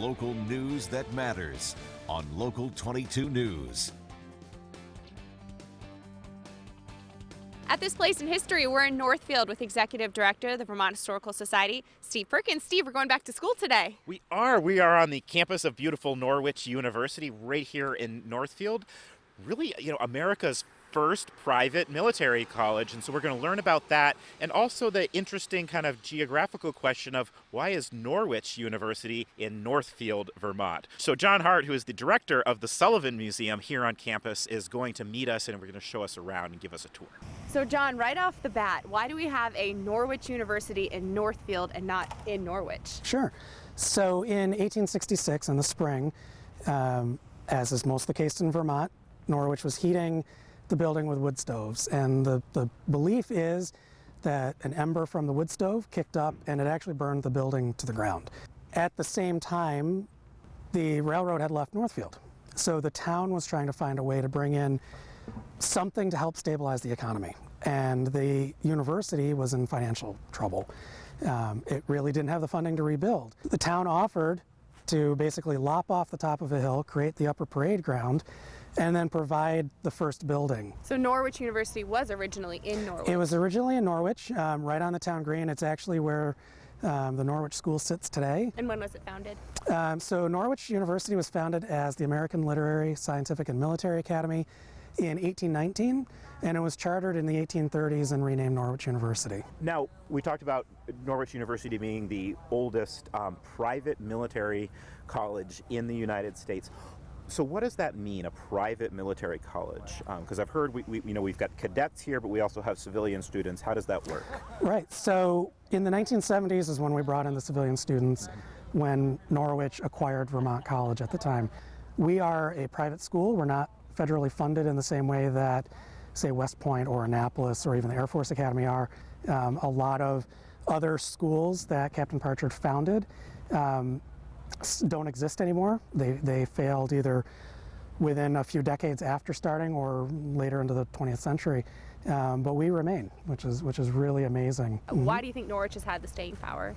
Local news that matters on Local 22 News. At this place in history, we're in Northfield with Executive Director of the Vermont Historical Society, Steve Perkins. Steve, we're going back to school today. We are on the campus of beautiful Norwich University right here in Northfield. Really, America's first private military college. And so we're going to learn about that and also the interesting kind of geographical question of why is Norwich University in Northfield, Vermont? So John Hart, who is the director of the Sullivan Museum here on campus, is going to meet us and we're going to show us around and give us a tour. So John, right off the bat, why do we have a Norwich University in Northfield and not in Norwich? Sure. So in 1866, in the spring, as is most the case in Vermont, Norwich was heating the building with wood stoves, and the belief is that an ember from the wood stove kicked up and it actually burned the building to the ground. At the same time, the railroad had left Northfield, so the town was trying to find a way to bring in something to help stabilize the economy, and the university was in financial trouble. It really didn't have the funding to rebuild. The town offered to basically lop off the top of a hill, create the upper parade ground, and then provide the first building. So Norwich University was originally in Norwich? It was originally in Norwich, right on the town green. It's actually where the Norwich School sits today. And when was it founded? So Norwich University was founded as the American Literary, Scientific, and Military Academy in 1819, and it was chartered in the 1830s and renamed Norwich University. Now, we talked about Norwich University being the oldest private military college in the United States. So what does that mean, a private military college? Because I've heard we've got cadets here, but we also have civilian students. How does that work? Right. So in the 1970s is when we brought in the civilian students, when Norwich acquired Vermont College at the time. We are a private school. We're not federally funded in the same way that, say, West Point or Annapolis or even the Air Force Academy are. A lot of other schools that Captain Partridge founded don't exist anymore. They failed either within a few decades after starting or later into the 20th century. But we remain, which is really amazing. Why do you think Norwich has had the staying power?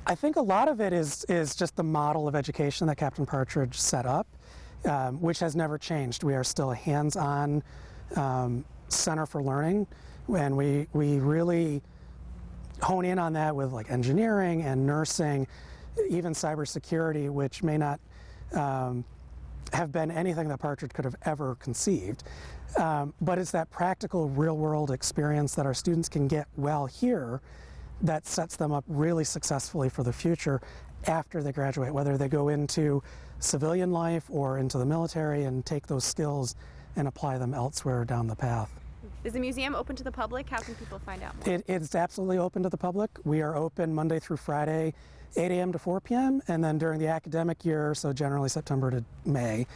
I think a lot of it is just the model of education that Captain Partridge set up, which has never changed. We are still a hands-on center for learning, and we really hone in on that with like engineering and nursing, even cybersecurity, which may not have been anything that Partridge could have ever conceived. But it's that practical, real-world experience that our students can get well here that sets them up really successfully for the future after they graduate, whether they go into civilian life or into the military and take those skills and apply them elsewhere down the path. Is the museum open to the public? How can people find out more? It's absolutely open to the public. We are open Monday through Friday, 8 a.m. to 4 p.m., and then during the academic year, so generally September to May,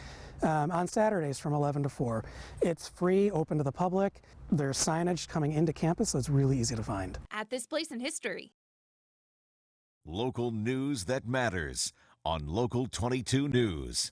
on Saturdays from 11 to 4. It's free, open to the public. There's signage coming into campus, so it's really easy to find. At this place in history. Local news that matters on Local 22 News.